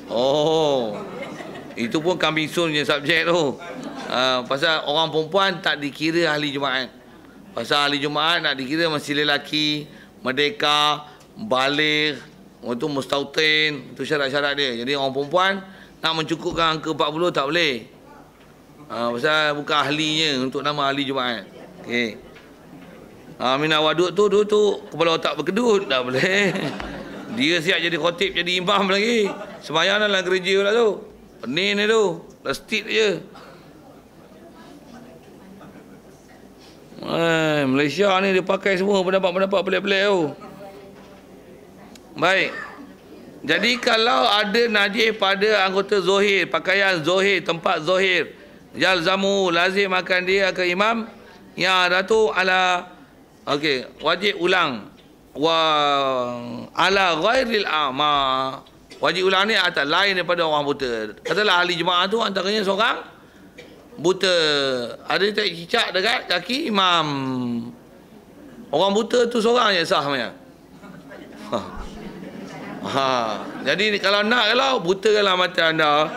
Oh, itu pun kambing sun punya subjek tu. Pasal orang perempuan tak dikira ahli Jumaat. Pasal ahli Jumaat nak dikira masih lelaki, merdeka, baligh, itu mustautin, itu syarat-syarat dia. Jadi orang perempuan nak mencukupkan angka 40 tak boleh. Pasal bukan ahlinya untuk nama ahli Jumaat. Okey. Minat wadud tu kepala otak berkedut, tak boleh. Dia siap jadi khotib, jadi imam lagi. Sembahyang dalam gereja pula tu. Pening ni tu. Lastik je. Malaysia ni dia pakai semua pendapat-pendapat pelik-pelik tu. Baik. Jadi kalau ada najis pada anggota zohir, pakaian zohir, tempat zohir, yalzamu, lazim akan dia ke imam. Ya ratu ala, okey, wajib ulang. Wa ala ghairil a'ma. Wajib ulang ni atas lain daripada orang buta. Katalah ahli jemaah tu antaranya seorang buta, ada tak cicak dekat kaki imam. Orang buta tu seorang je sah punya. Jadi kalau butakanlah mata anda.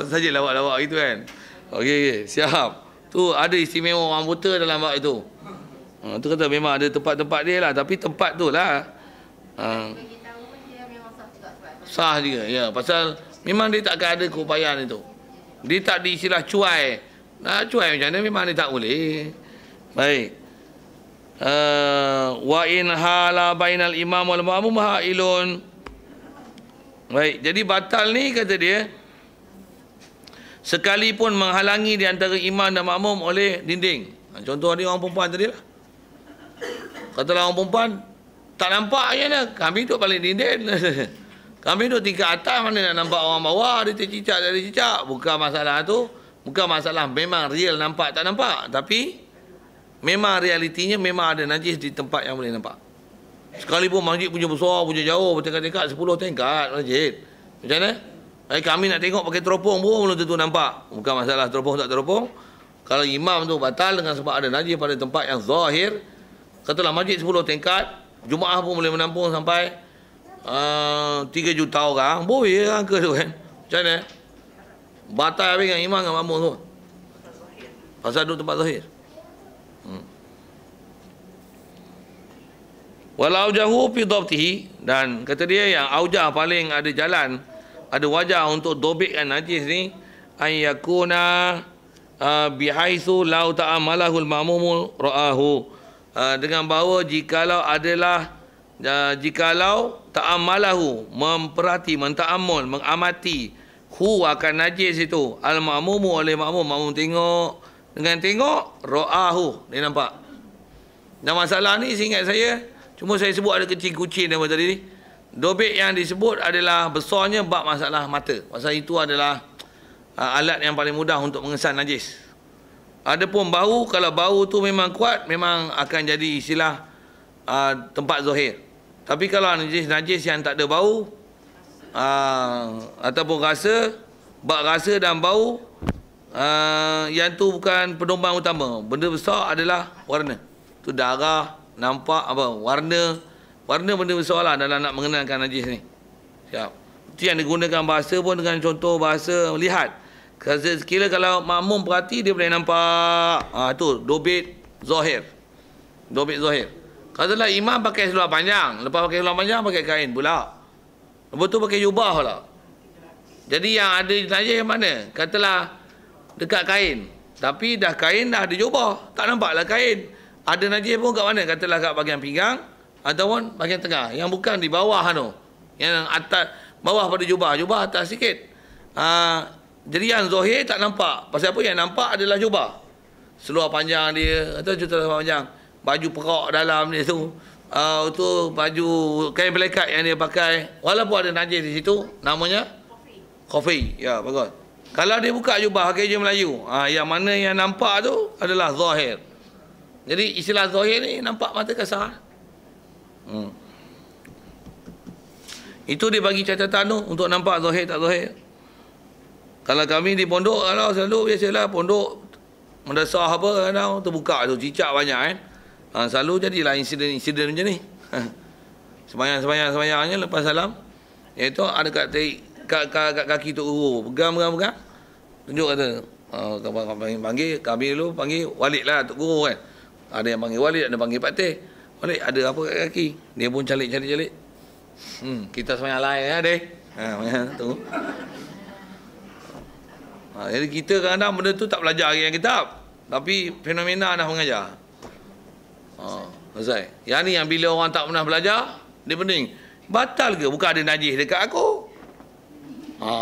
Saja lawak-lawak gitu kan. Okey, siap. Tu ada istimewa orang buta dalam bab itu. Tu kata memang ada tempat-tempat dia lah, tapi tempat tu lah sah juga. Ya, pasal memang dia takkan ada keupayaan itu. Dia tak diistilah cuai. Cuai macam mana memang dia tak boleh. Baik. Wa in hala bainal imam wal ma'mum hailun. Baik, jadi batal ni kata dia sekalipun menghalangi di antara imam dan makmum oleh dinding. Contoh ni orang perempuan tadi lah. Katalah orang perempuan tak nampak je lah. Kami duduk paling dinding. Kami duduk tingkat atas, mana nak nampak orang bawah. Dia tercicak, dia tercicak. Bukan masalah tu. Bukan masalah memang real nampak tak nampak. Tapi memang realitinya memang ada najis di tempat yang boleh nampak. Sekalipun masjid punya besar, punya jauh, bertingkat-tingkat 10 tingkat masjid. Macam mana? Kami nak tengok pakai teropong pun belum tentu nampak. Bukan masalah teropong tak teropong. Kalau imam tu batal dengan sebab ada najis pada tempat yang zahir, katalah masjid 10 tingkat, Jumaat pun boleh menampung sampai 3 juta orang. Boleh angka tu kan. Macam mana? Batal habis dengan imam dengan makmum tu. Pasal duduk tempat zahir. Walau jauh fi dhabtihi, dan kata dia yang aujah paling ada jalan, ada wajah untuk dobekkan najis ni, ayyakuna bihaitsu law ta'amalahu al-ma'mum ra'ahu, dengan bahawa jikalau ta'amalahu, memperhati, menta'ammul, mengamati, hu akan najis itu, al-ma'mum oleh makmum tengok, dengan tengok ra'ahu, dia nampak. Dan masalah ni seingat saya, cuma saya sebut ada kecil-kucing nama tadi ni. Dobek yang disebut adalah besarnya bab masalah mata. Pasal itu adalah alat yang paling mudah untuk mengesan najis. Adapun bau, kalau bau tu memang kuat, memang akan jadi istilah tempat zahir. Tapi kalau najis yang tak ada bau, ataupun rasa, bab rasa dan bau, yang tu bukan pedoman utama. Benda besar adalah warna. Tu darah, nampak apa, warna benda besar lah dalam nak mengenalkan najis ni. Siap. Itu yang digunakan bahasa pun dengan contoh bahasa lihat. Sekiranya kalau makmum perhati, dia boleh nampak. Tu dobit zahir. Dobit zahir. Katalah imam pakai seluar panjang, lepas pakai seluar panjang pakai kain pula. Lepas tu pakai jubah pula. Jadi yang ada najis yang mana? Katalah dekat kain, tapi dah kain dah ada jubah, tak nampaklah kain. Ada najis pun kat mana? Katalah kat bahagian pinggang ataupun bahagian tengah, yang bukan di bawah tu, yang atas, bawah pada jubah atas sikit. Jadi yang zahir tak nampak. Pasal apa? Yang nampak adalah jubah, seluar panjang dia, atau seluar panjang, baju perak dalam dia tu, tu baju kain pelekat yang dia pakai, walaupun ada najis di situ, namanya khafi. Ya, bagus. Kalau dia buka jubah pakai je Melayu, yang mana yang nampak tu adalah zahir. Jadi istilah zahir ni nampak mata kasar. Itu dia bagi catatan tu untuk nampak zahir tak zahir. Kalau kami di pondok, kalau selalu biasalah pondok mendasar apa kadang terbuka tu cicak banyak kan. Selalu jadilah insiden macam ni. Sembahyang-sembahyangnya lepas salam, iaitu ada kat kat kaki Tok Guru. Pegang. Tunjuk kata. Panggil, kami dulu panggil Walid lah Tok Guru kan. Ada yang panggil Walid, ada panggil Pak Teh. Walid, ada apa kat kaki? Dia pun calik. Kita semuanya lain ya, deh. Macam tu. Jadi kita kadang-kadang benda tu tak belajar lagi yang kitab. Tapi fenomena dah mengajar. Selesai. Yang ni yang bila orang tak pernah belajar, dia pening. Batal ke? Bukan ada najis dekat aku.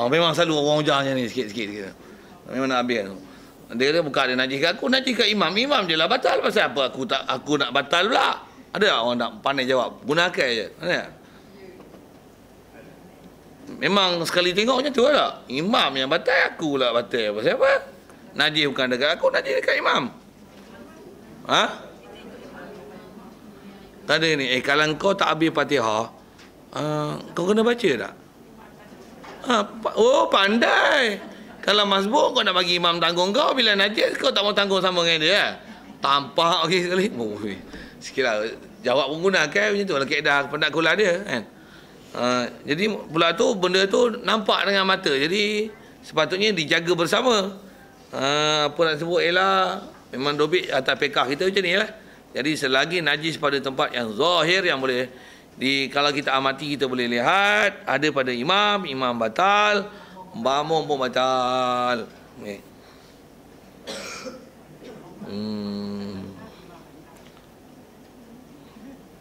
Memang selalu orang ujar macam ni sikit-sikit. Memang nak habis tu. Dia kata bukan ada najis kat aku, najis kat imam. Imam je lah batal. Pasal apa aku nak batal pula? Ada tak orang nak pandai jawab? Gunakan je. Ada tak? Memang sekali tengok macam tu lah. Imam yang batal, aku pula batal. Pasal apa? Najis bukan dekat aku, najis dekat imam. Tak ada ni. Kalau kau tak habis Fatihah, kau kena baca tak? Pandai. Kalau masbuk kau nak bagi imam tanggung kau, bila najis kau tak mau tanggung sama dengan dia. Tampak sekali. Sikitlah jawab menggunakan macam tu lah kaedah pendak kulah dia kan. Jadi pula tu benda tu nampak dengan mata. Jadi sepatutnya dijaga bersama. Apa nak sebut ialah memang dobit atas pekah kita macam ni lah. Jadi selagi najis pada tempat yang zahir yang boleh kalau kita amati kita boleh lihat ada pada imam batal, makmum pun batal. Okay.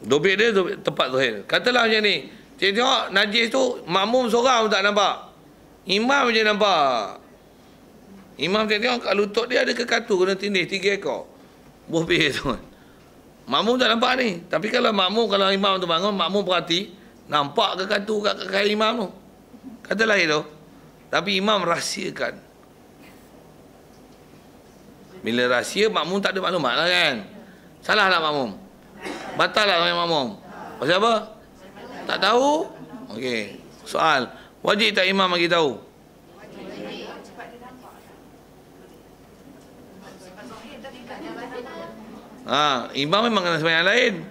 Dobit dia tempat zahir. Katalah macam ni. Tengok najis tu makmum seorang pun tak nampak. Imam je nampak. Imam tengok kat lutut dia ada kekatu kena tindih 3 ekor. Buih tu. Makmum tak nampak ni. Tapi kalau imam tu bangun, makmum perhati, nampak kekatu kat kaki imam tu. Katalah itu. Tapi imam rahsiakan. Bila rahsia, makmum tak ada maklumat lah kan. Salah lah makmum. Batal lah makmum. Pasal apa? Tak tahu? Okey. Soal. Wajib tak imam bagi tahu? Imam memang kena sembahyang lain.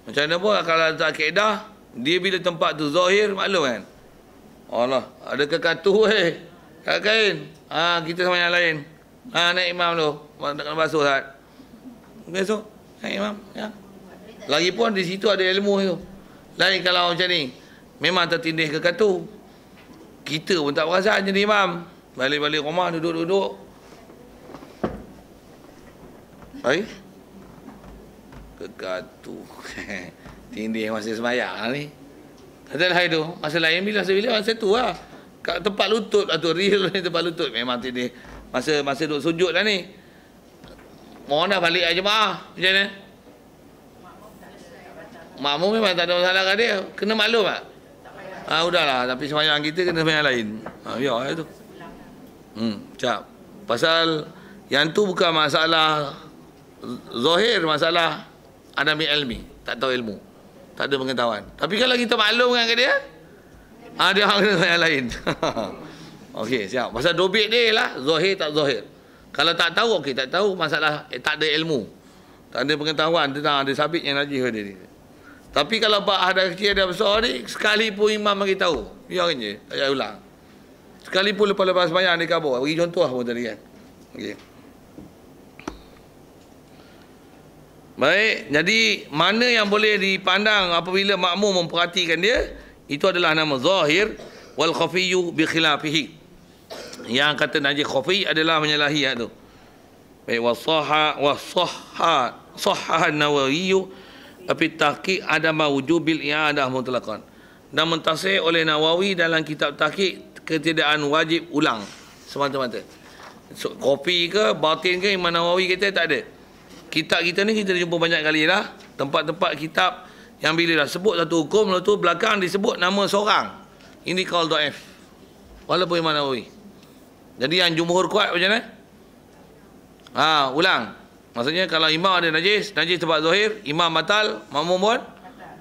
Macam mana pun kalau tak kaedah, dia bila tempat tu zahir, maklum kan? Allah, ada kekatu kat kain. Kita sembahyang lain. Naik imam tu. Tak kena basuh tak? Besok, naik imam. Ya. Lagipun di situ ada ilmu tu. Lain kalau macam ni, memang tertindih kekatu. Kita pun tak perasan jadi imam. Balik-balik rumah, duduk-duduk. Baik. Kekatu. Tindih masa sembahyang ni. Katalah itu. Masa lain bila masa tu lah. Kat tempat lutut lah tu. Real ni tempat lutut. Memang tindih. Masa duduk sujud lah ni. Orang dah balik jemaah. Macam mana? Makmum memang tak ada masalah kat dia. Kena maklum tak? Udahlah. Tapi sembahyang kita kena sembahyang lain. Biar lah tu. Cap. Pasal yang tu bukan masalah zahir, masalah adami ilmi, tak tahu ilmu, tak ada pengetahuan. Tapi kalau kita maklum dengan dia, dia orang kena yang lain. Okey, siap. Pasal dobit dia lah zahir tak zahir. Kalau tak tahu, okey, tak tahu, masalah tak ada ilmu, tak ada pengetahuan tentang ada sabit yang najis pada dia. Tapi kalau ada kecil ada besar ni, sekalipun imam bagi tahu, biarin je, tak payah ulang. Sekalipun lepas sembahyang dia kabur. Bagi contoh pun tadi kan. Okey. Baik, jadi mana yang boleh dipandang apabila makmum memperhatikan dia, itu adalah nama zahir wal khafiyyu bi khilafihi. Yang kata najis khafi adalah menyalahi tu. Baik, wasahha an-Nawawi fi tahqiq adam wujubil i'adah mutlaqan. Dan mentasih oleh Nawawi dalam kitab tahqiq ketiadaan wajib ulang semata-mata. Kopi ke batin ke Imam Nawawi kata tak ada. Kitab kita ni kita jumpa banyak kali lah. Tempat-tempat kitab yang bila dah sebut satu hukum, lalu tu belakang disebut nama seorang. Ini qaul dhaif. Walaupun Imam Nawawi. Jadi yang jumhur kuat macam mana? Ulang. Maksudnya kalau imam ada najis tempat zahir, imam batal, makmum pun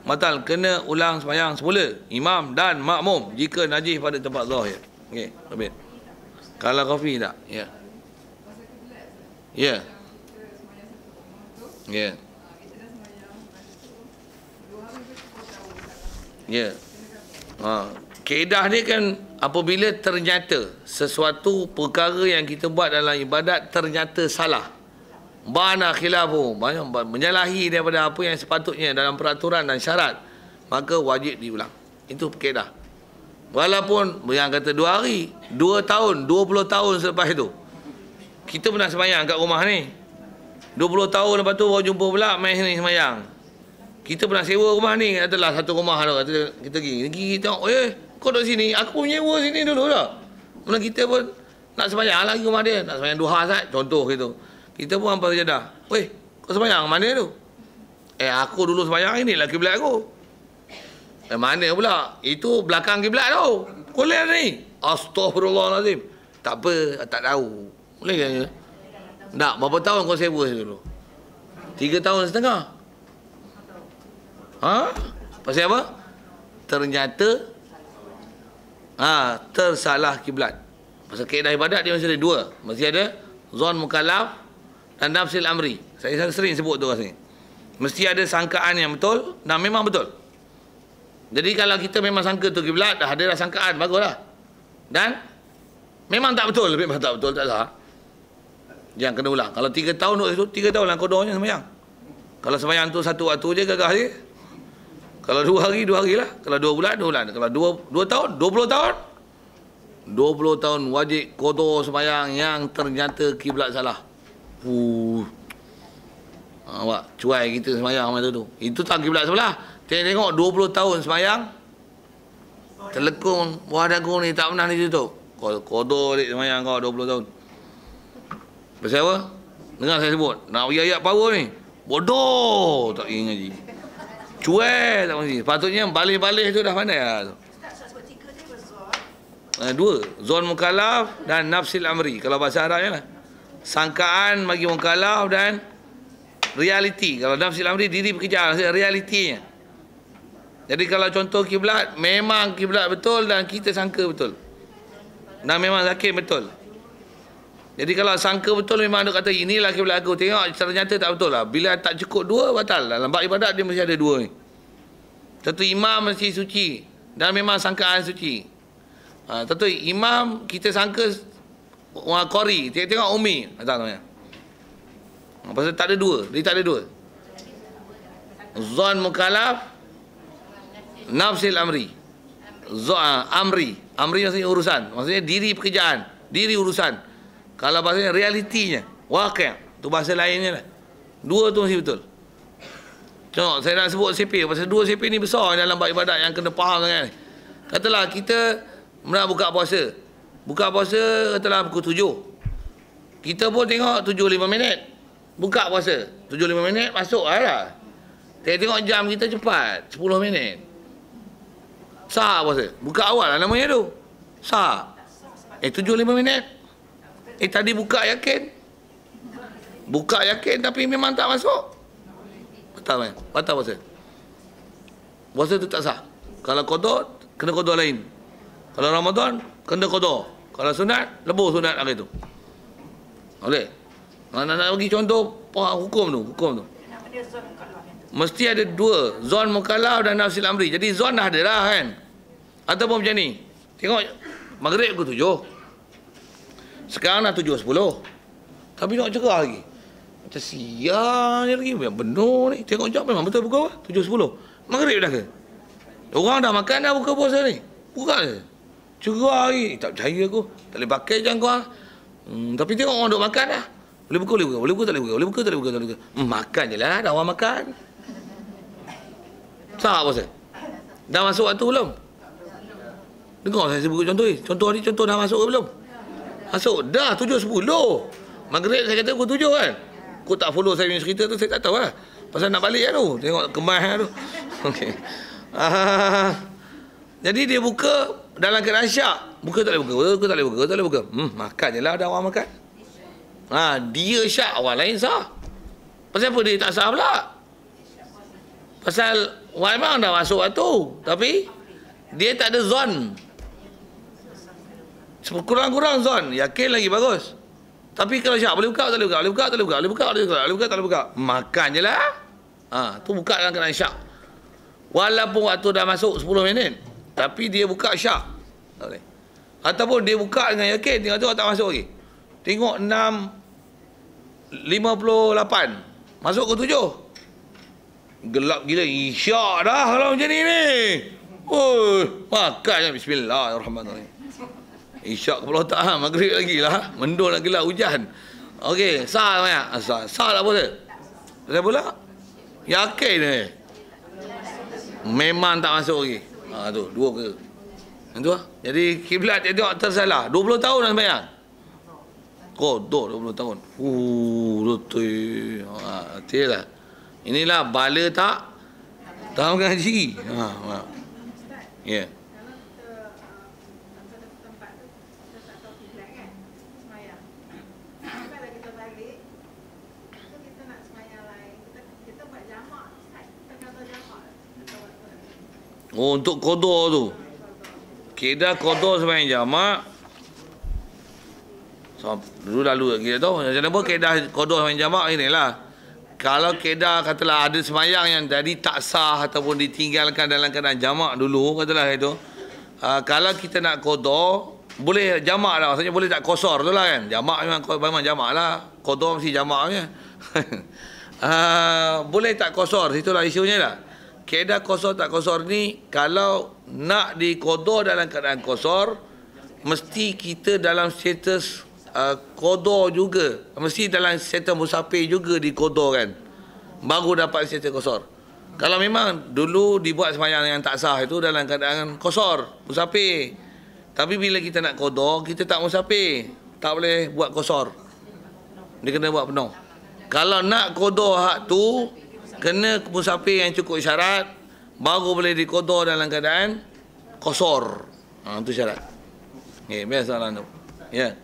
batal. Kena ulang sembahyang semula. Imam dan makmum jika najis pada tempat zahir. Okey, habis. Kalau khafi tak? Ya. Ya. Ya. Ya. Kaedah dia kan apabila ternyata sesuatu perkara yang kita buat dalam ibadat ternyata salah. Bana khilafu, banyak menyalahi daripada apa yang sepatutnya dalam peraturan dan syarat, maka wajib diulang. Itu kaedah. Walaupun yang kata 2 hari, 2 tahun, 20 tahun selepas itu, kita pernah sembahyang kat rumah ni. 20 tahun lepas tu baru jumpa pula main ni sembahyang. Kita pernah sewa rumah ni, katalah satu rumah tu, kata kita pergi tengok, kau duduk sini, aku nyewa sini dulu dah. Mana kita pun nak sembahyang lagi rumah dia, nak sembahyang duha saat, contoh gitu. Kita pun hampa sajadah. Kau sembahyang mana tu? Aku dulu sembahyang, inilah kiblat aku. Mana pula? Itu belakang kiblat tu. Kau lihat ni. Astaghfirullahalazim. Tak apa, tak tahu. Boleh ke? Tak, berapa tahun kau sewa dulu? 3 tahun setengah. Pasal apa? Ternyata tersalah kiblat. Pasal kaedah ibadat dia mesti ada 2. Mesti ada zon mukallaf dan nafsil amri. Saya sering sebut tu rasanya. Mesti ada sangkaan yang betul dan memang betul. Jadi kalau kita memang sangka tu kiblat, dah ada sangkaan, baguslah. Dan memang tak betul, memang tak betul, tak sah. Jangan kena ulang. Kalau 3 tahun tu 3 tahun lah kodohnya sembahyang. Kalau sembahyang tu satu waktu je gagah je. Kalau 2 hari, 2 hari lah. Kalau 2 bulan, 2 bulan. Kalau 2 tahun, 20 tahun. 20 tahun wajib kodoh sembahyang yang ternyata kiblat salah. Awak cuai kita sembahyang masa tu. Itu tak kiblat sebelah. Tengok 20 tahun sembahyang. Terlekung buah dagu ni tak pernah ditutup. Kodoh dik sembahyang kau 20 tahun. Pasal apa? Dengar saya sebut. Nak bagi ayat power ni. Bodoh. Tak ingin ngaji. Cuai tak mesti. Patutnya balik-balik tu dah pandai lah. 2. Zon mukallaf dan nafsil amri. Kalau bahasa Arabnya lah. Sangkaan bagi mukallaf dan realiti. Kalau nafsil amri diri bekerja. Realitinya. Jadi kalau contoh kiblat, memang kiblat betul dan kita sangka betul. Dan memang sakit betul. Jadi kalau sangka betul memang ada kata inilah kiblat aku. Tengok ternyata tak betul lah. Bila tak cukup 2 batal. Dalam bab ibadat dia mesti ada 2 ni. Satu imam mesti suci dan memang sangkaan suci. Tentu imam kita sangka qari, tengok umi. Tak namanya. Pasal tak ada 2. Dia tak ada 2. Zon mukallaf, nafsil amri. Amri maksudnya urusan. Maksudnya diri pekerjaan, diri urusan. Kalau bahasanya realitinya, waqi', tu bahasa lainnya lah. 2 tu mesti betul. Tengok, saya nak sebut CP. Pasal 2 CP ni besar dalam bab ibadat yang kena faham sangat. Katalah kita nak buka puasa. Buka puasa katalah pukul 7. Kita pun tengok 7.05 minit. Buka puasa. 7.05 minit masuk lah. Tengok jam kita cepat. 10 minit. Sah puasa. Buka awal lah namanya tu. Sah. 7.05 minit. Tadi buka yakin. Buka yakin tapi memang tak masuk. Batal kan? Batal puasa. Puasa tu tak sah. Kalau qada, kena qada lain. Kalau Ramadan, kena qada. Kalau sunat, lebur sunat hari tu. Boleh? Nak bagi contoh hukum tu. Mesti ada 2. Zon mukallaf dan nafsil amri. Jadi zon dah ada lah kan. Ataupun macam ni. Tengok, maghrib pukul 7. Sekarang dah 7.10. Tapi nak cerah lagi. Macam siang ni lagi. Benar ni. Tengok jam memang betul pukul 7.10. Maghrib dah ke? Orang dah makan dah buka puasa ni. Buka je. Cerah lagi. Tak percaya aku. Tak boleh pakai je kau. Tapi tengok orang duk makan dah. Boleh buka. Tak boleh buka. Makan je lah. Dah orang makan. Sah puasa. Dah masuk waktu belum? Dengar saya sebut contoh ni. Contoh dah masuk ke belum? Masuk dah 7.10. Maghrib saya kata pukul 7 kan. Kau tak follow saya punya cerita tu, saya tak tahu lah. Pasal nak balik lah tu. Tengok kemas lah tu. Okey. Jadi dia buka dalam keadaan syak. Buka tak boleh buka. Makan je lah, ada orang makan. Dia syak, orang lain sah. Pasal apa dia tak sah pula? Pasal memang dah masuk waktu. Tapi dia tak ada zon. Kurang-kurang zon. Yakin lagi bagus. Tapi kalau syak boleh buka, tak boleh buka. Makan je lah. Tu buka dalam keadaan syak. Walaupun waktu dah masuk 10 minit. Tapi dia buka syak. Tak boleh. Ataupun dia buka dengan yakin, tengok tu tak masuk lagi. Tengok 6.58. Masuk ke 7. Gelap gila. Isyak dah kalau macam ni. Makan je. Bismillahirrahmanirrahim. Isyak kepala otak. Maghrib lagi lah. Mendung nak gelap hujan. Okey. Sah banyak. Sah tak boleh. Saya pula. Yakin ni. Memang tak masuk lagi. Tu. 2 ke. Itu lah. Jadi kiblat dia tengok tersalah. 20 tahun dah sembahyang. Kodok 20 tahun. Betul. Betul lah. Inilah bala tak tahu ngaji. Ya. Oh, untuk qada tu. Kedah qada sembahyang jamak. So, dulu lalu kita tahu. Macam mana kedah qada sembahyang jamak inilah. Kalau kedah katalah ada sembahyang yang tadi tak sah ataupun ditinggalkan dalam keadaan jamak dulu katalah itu. Kalau kita nak qada boleh jamak lah. Maksudnya boleh tak kosor tu lah kan. Jamak memang jamak lah. Qada mesti jamak punya. Boleh tak kosor. Itulah isunya lah. Kedah kosor tak kosor ni, kalau nak diqada dalam keadaan kosor, mesti kita dalam status qada juga. Mesti dalam status musafir juga diqada kan. Baru dapat status kosor. Kalau memang dulu dibuat sembahyang yang tak sah itu dalam keadaan kosor, musafir. Tapi bila kita nak qada, kita tak musafir. Tak boleh buat kosor. Dia kena buat penuh. Kalau nak qada hak tu, kena musafir yang cukup syarat, baru boleh diqada dalam keadaan kosor. Itu syarat. Biasa soalan tu. Ya.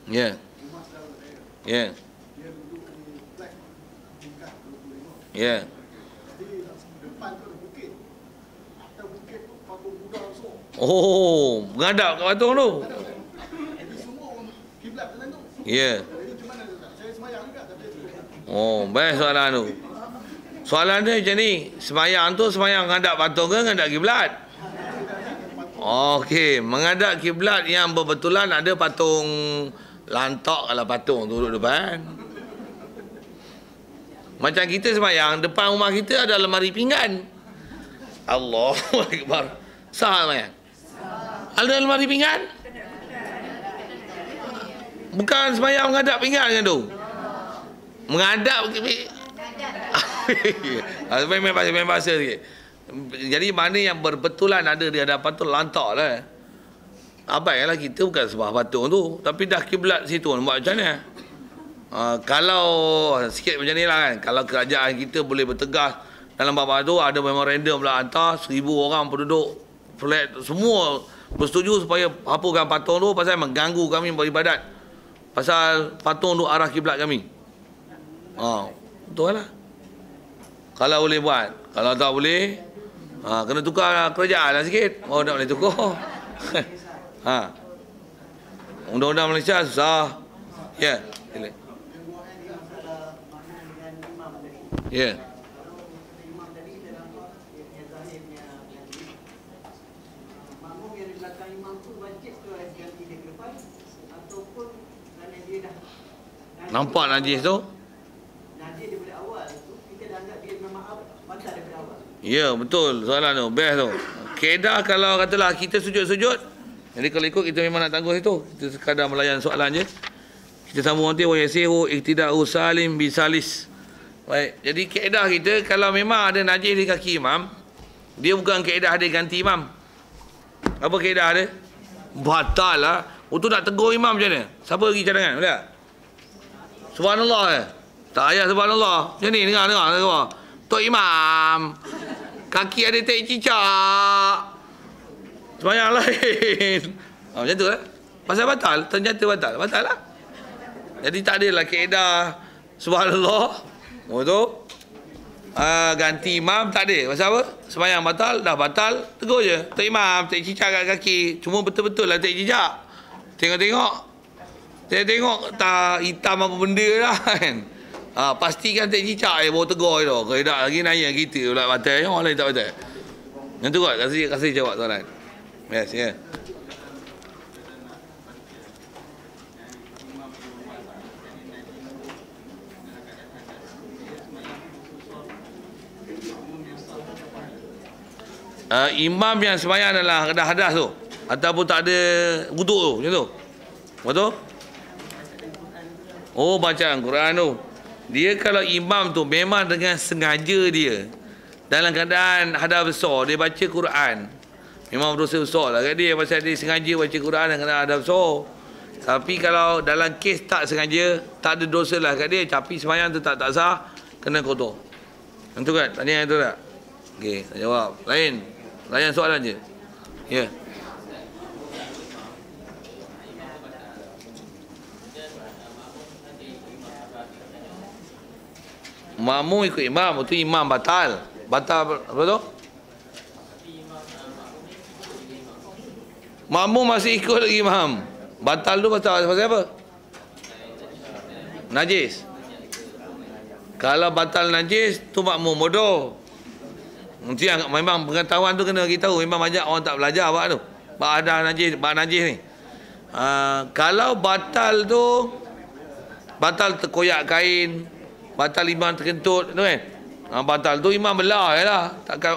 Ya. Ya. Ya. Oh, menghadap kat patung tu. Ya. Oh, baik soalan tu. Soalan dia macam ni, sembahyang tu sembahyang menghadap patung ke menghadap kiblat? Okey, menghadap kiblat yang berbetulan ada patung lantak kalau patung tu duduk depan. Macam kita sembahyang, depan rumah kita ada lemari pinggan. Allahu Akbar. Sah sembahyang? Ada lemari pinggan? Bukan sembahyang menghadap pinggan kan tu? Menghadap main bahasa sikit. Jadi mana yang berbetulan ada di hadapan tu lantak lah. Abailah kita bukan sembah patung tu, tapi dah kiblat situ buat macam mana? Kalau sikit macam ni lah kan. Kalau kerajaan kita boleh bertegas dalam bab tu, ada memorandum lah hantar 1,000 orang penduduk flat semua bersetuju supaya hapuskan patung tu pasal mengganggu kami beribadat. Pasal patung tu arah kiblat kami. Betul lah. Kalau boleh buat. Kalau tak boleh, kena tukar kerajaan lah sikit. Tak boleh tukar. Undang-undang Malaysia susah. Ya. Ya. Nampak najis tu? Ya, betul soalan tu. Best tu. Kedah kalau katalah kita sujud-sujud, jadi kalau ikut kita memang nak tangguh itu. Kita sekadar melayan soalan je. Kita sambung nanti wa yasihu iktida'u salim bisalis. Baik. Jadi kedah kita kalau memang ada najis di kaki imam, dia bukan kedah dia ganti imam. Apa kedah dia? Batal lah. Untuk nak tegur imam macam mana? Siapa pergi cadangan? Boleh tak? Subhanallah tak payah subhanallah. Macam ni dengar. Tok Imam, kaki ada tek cicak. Sembahyang lain. Macam tu lah. Pasal batal, ternyata batal. Batal lah. Jadi tak adalah kaedah subhanallah. Tu ganti imam tak ada. Pasal apa? Sembahyang batal, dah batal, tegur je. Tok Imam, tek cicak kat kaki. Cuma betul-betul lah tek cicak. Tengok-tengok tak hitam apa benda lah kan. Pastikan tak cicak baru tegur tu. Kalau tak lagi nanya kita pula batal, orang lain tak batal. Yang tu kot, kasih jawab soalan. Yes, ya. Yeah. Imam yang sembahyang adalah dah hadas tu ataupun tak ada wuduk tu, macam tu. Betul? Oh, bacaan Quran tu. Dia kalau imam tu memang dengan sengaja dia dalam keadaan hadas besar dia baca Quran. Memang berdosa besar lah kat dia pasal dia sengaja baca Quran dalam keadaan hadas besar. Tapi kalau dalam kes tak sengaja, tak ada dosa lah kat dia, tapi sembahyang tu tak sah, kena kotor. Yang tu kan? Tanya yang tu tak? Okey, tak jawab. Layan soalan je. Ya. Yeah. Makmum ikut imam, itu imam batal. Batal apa tu? Makmum masih ikut lagi imam. Batal tu pasal apa? Najis. Kalau batal najis, tu makmum bodoh. Nanti memang pengetahuan tu kena kita tahu. Memang banyak orang tak belajar apa tu. Bab najis ni. Kalau batal tu, batal terkoyak kain, batal imam terkentut tu kan. Batal tu imam belah je lah.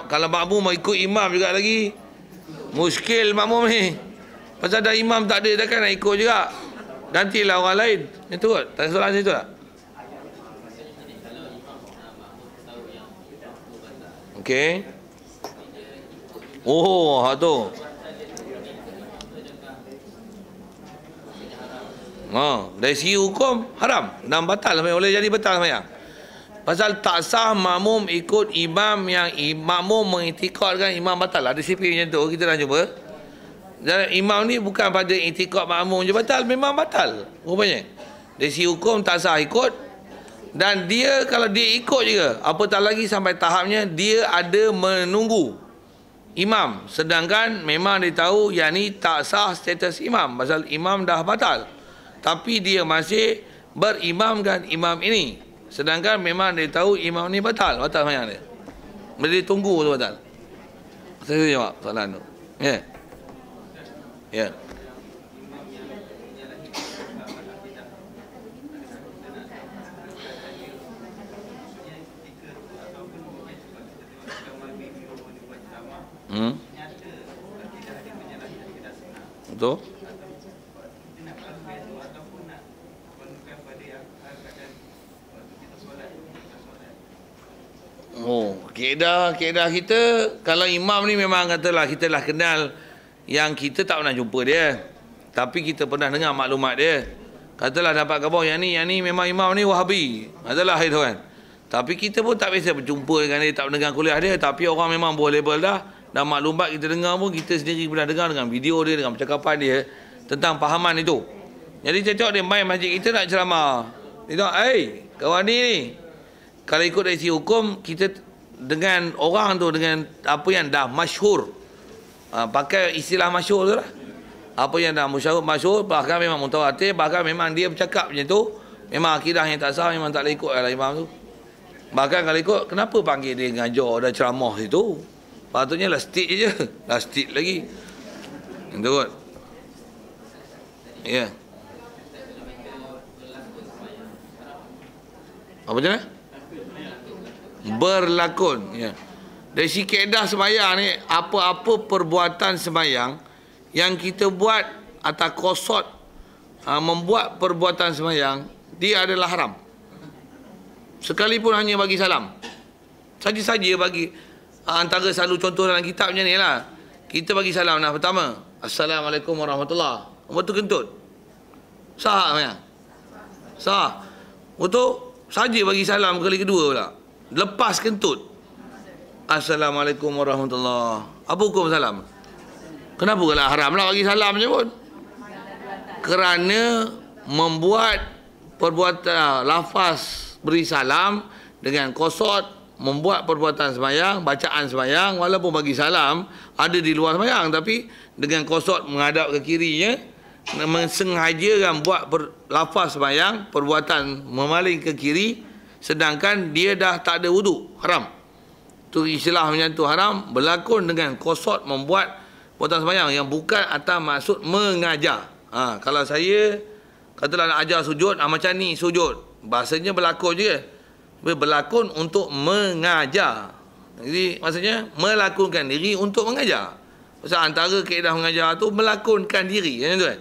Kalau makmum ikut imam juga lagi, muskil makmum ni. Pasal dah imam tak ada, takkan nak ikut juga. Nantilah orang lain. Itu kot. Tak soalan situ tak? Okey. Oh, hak tu. Dari segi hukum haram dan batal, boleh jadi batal sembahyang. Pasal tak sah makmum ikut imam yang makmum mengiktikadkan imam batal. Ada sifir macam tu kita dah jumpa. Dan imam ni bukan pada iktikad makmum je batal, memang batal rupanya. Dari segi hukum tak sah ikut. Dan dia kalau dia ikut je, apatah lagi sampai tahapnya dia ada menunggu imam. Sedangkan memang dia tahu yang ni tak sah status imam. Pasal imam dah batal. Tapi dia masih berimamkan imam ini. Sedangkan memang dia tahu imam ni batal. Batal sembahyang dia. Dia tunggu tu batal. Saya jawab soalan tu. Ya. Ya. Betul? Oh, kaedah kita kalau imam ni memang katalah kita lah kenal yang kita tak pernah jumpa dia. Tapi kita pernah dengar maklumat dia. Katalah dapat khabar yang ni memang imam ni Wahabi. Katalah itu kan. Tapi kita pun tak biasa berjumpa dengan dia, tak mendengar kuliah dia. Tapi orang memang boleh label dah. Dan maklumat kita dengar pun kita sendiri pernah dengar dengan video dia, dengan percakapan dia tentang pahaman itu. Jadi cocok dia main masjid kita nak ceramah. Dia tengok, kawan ni kalau ikut dari sisi hukum, kita dengan orang tu, dengan apa yang dah masyhur, pakai istilah masyhur tu lah. Apa yang dah masyhur, bahkan memang mutawatir, bahkan memang dia bercakap macam tu, memang akidah yang tak sah, memang tak boleh ikut lah imam tu. Bahkan kalau ikut, kenapa panggil dia ngajar dan ceramah situ? Patutnya lastik je. Lastik lagi. Itu kot. Ya. Apa macam mana? Berlakon. Ya. Dari si kaedah sembahyang ni, apa-apa perbuatan sembahyang yang kita buat atau kosot membuat perbuatan sembahyang, dia adalah haram. Sekalipun hanya bagi salam. Saja-saja bagi. Antara selalu contoh dalam kitab macam ni lah. Kita bagi salam nah pertama, Assalamualaikum warahmatullahi. Betul kentut. Sah kan? Sah. Betul saja bagi salam kali kedua pula. Lepas kentut. Assalamualaikum warahmatullahi. Apa hukum salam? Kenapa kalau haram lah bagi salam je pun? Kerana membuat perbuatan lafaz beri salam dengan kosot, membuat perbuatan sembahyang, bacaan sembahyang, walaupun bagi salam ada di luar sembahyang, tapi dengan kosot menghadap ke kirinya, mensengajakan buat lafaz sembahyang, perbuatan memaling ke kiri, sedangkan dia dah tak ada wuduk, haram. tu istilah macam tu haram, berlakon dengan kosot membuat perbuatan sembahyang yang bukan atas maksud mengajar. Kalau saya katalah nak ajar sujud, macam ni sujud, bahasanya berlakon je. Berlakon untuk mengajar. Jadi maksudnya melakonkan diri untuk mengajar. Pasal antara kaedah mengajar tu melakonkan diri, kan tu kan.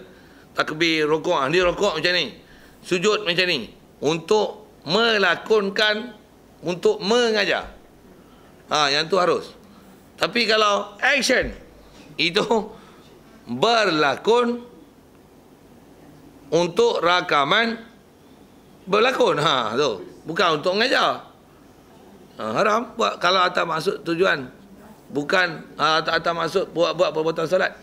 Takbir, rokok, dia rokok macam ni, sujud macam ni, untuk melakonkan, untuk mengajar. Yang tu harus. Tapi kalau action itu berlakon untuk rakaman berlakon, tu bukan untuk mengajar. Haram buat kalau atas maksud tujuan, bukan atas maksud buat perbuatan solat.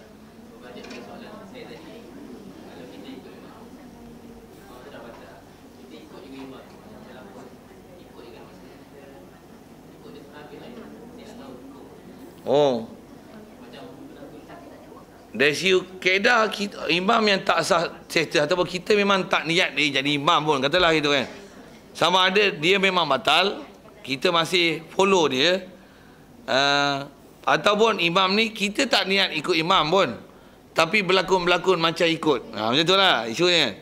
Dari segi kaedah imam yang tak sah settle, ataupun kita memang tak niat dia jadi imam pun, katalah gitu kan, sama ada dia memang batal, kita masih follow dia, ataupun imam ni kita tak niat ikut imam pun, tapi berlakon-berlakon macam ikut, macam tu lah isunya.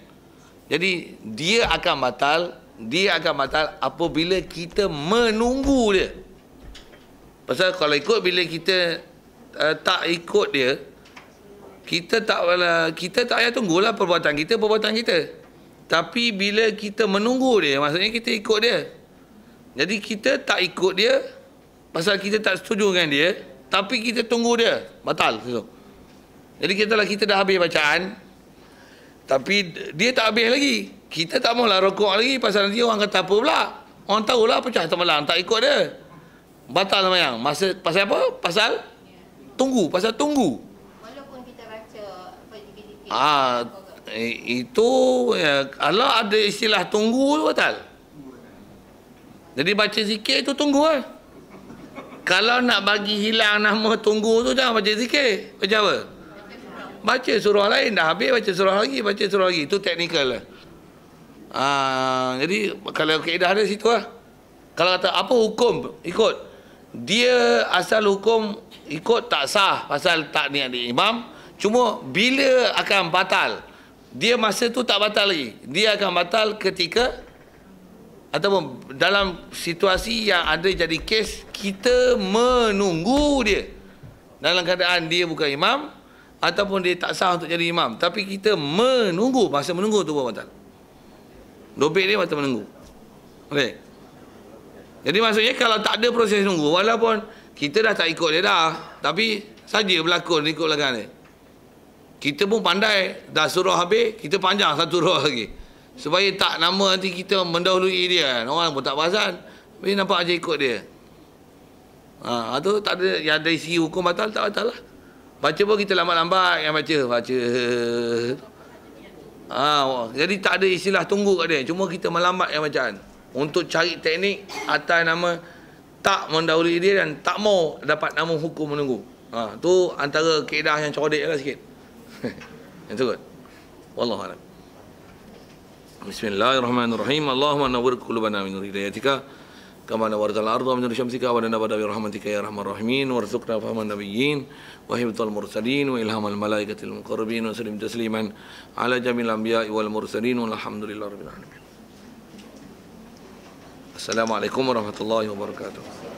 Jadi dia akan batal apabila kita menunggu dia. Pasal kalau ikut, bila kita tak ikut dia, kita tak payah tunggulah perbuatan kita. Tapi bila kita menunggu dia, maksudnya kita ikut dia. Jadi kita tak ikut dia pasal kita tak setuju dengan dia, tapi kita tunggu dia, batal. Jadi kita dah habis bacaan, tapi dia tak habis lagi. Kita tak maulah rokok lagi, pasal nanti orang kata apa pula. Orang tahulah pecah temalang, tak ikut dia, batal sembahyang. Pasal apa? Pasal tunggu. Walaupun kita baca zikir-zikir. Itu ya, kalau ada istilah tunggu tu batal. Jadi baca zikir tu tunggu lah. Kalau nak bagi hilang nama tunggu tu, jangan baca zikir. Baca apa? Baca surah lain. Dah habis baca surah lagi. Itu teknikal lah. Jadi kalau kaedah ada situ lah. Kalau kata apa hukum ikut, dia asal hukum ikut tak sah pasal tak niat di imam. Cuma bila akan batal, dia masa tu tak batal lagi. Dia akan batal ketika ataupun dalam situasi yang ada jadi kes kita menunggu dia dalam keadaan dia bukan imam, ataupun dia tak sah untuk jadi imam, tapi kita menunggu. Masa menunggu tu batal. Dobek dia masa menunggu. Okey. Jadi maksudnya kalau tak ada proses nunggu, walaupun kita dah tak ikut dia dah, tapi saja berlakon ikut belakang dia. Kita pun pandai, dah surah habis, kita panjang satu surah lagi. Supaya tak nama nanti kita mendahului dia. Orang pun tak perasan, tapi nampak aja ikut dia. Tu tak ada, yang dari segi hukum batal, tak batal lah. Baca pun kita lambat-lambat yang baca. Jadi tak ada istilah tunggu kat dia. Cuma kita melambat yang bacaan untuk cari teknik atas nama tak mendahului dia dan tak mau dapat nama hukum menunggu. Tu antara kaedah yang cerdik lah sikit. Itu kot. Wallahu a'lam. Bismillahirrahmanirrahim. Allahumma nawwir qulubana min nur hidayatika kama nawwartal arda min nur syamsika wa lana bada bi rahmatika ya arhamar rahimin warzuqna fahman nabiyyin wa hifdzal mursalin wa ilhamal malaikatil muqarrabin wa sallim tasliman ala jamil anbiya'i wal mursalin walhamdulillahi rabbil alamin. Assalamualaikum warahmatullahi wabarakatuh.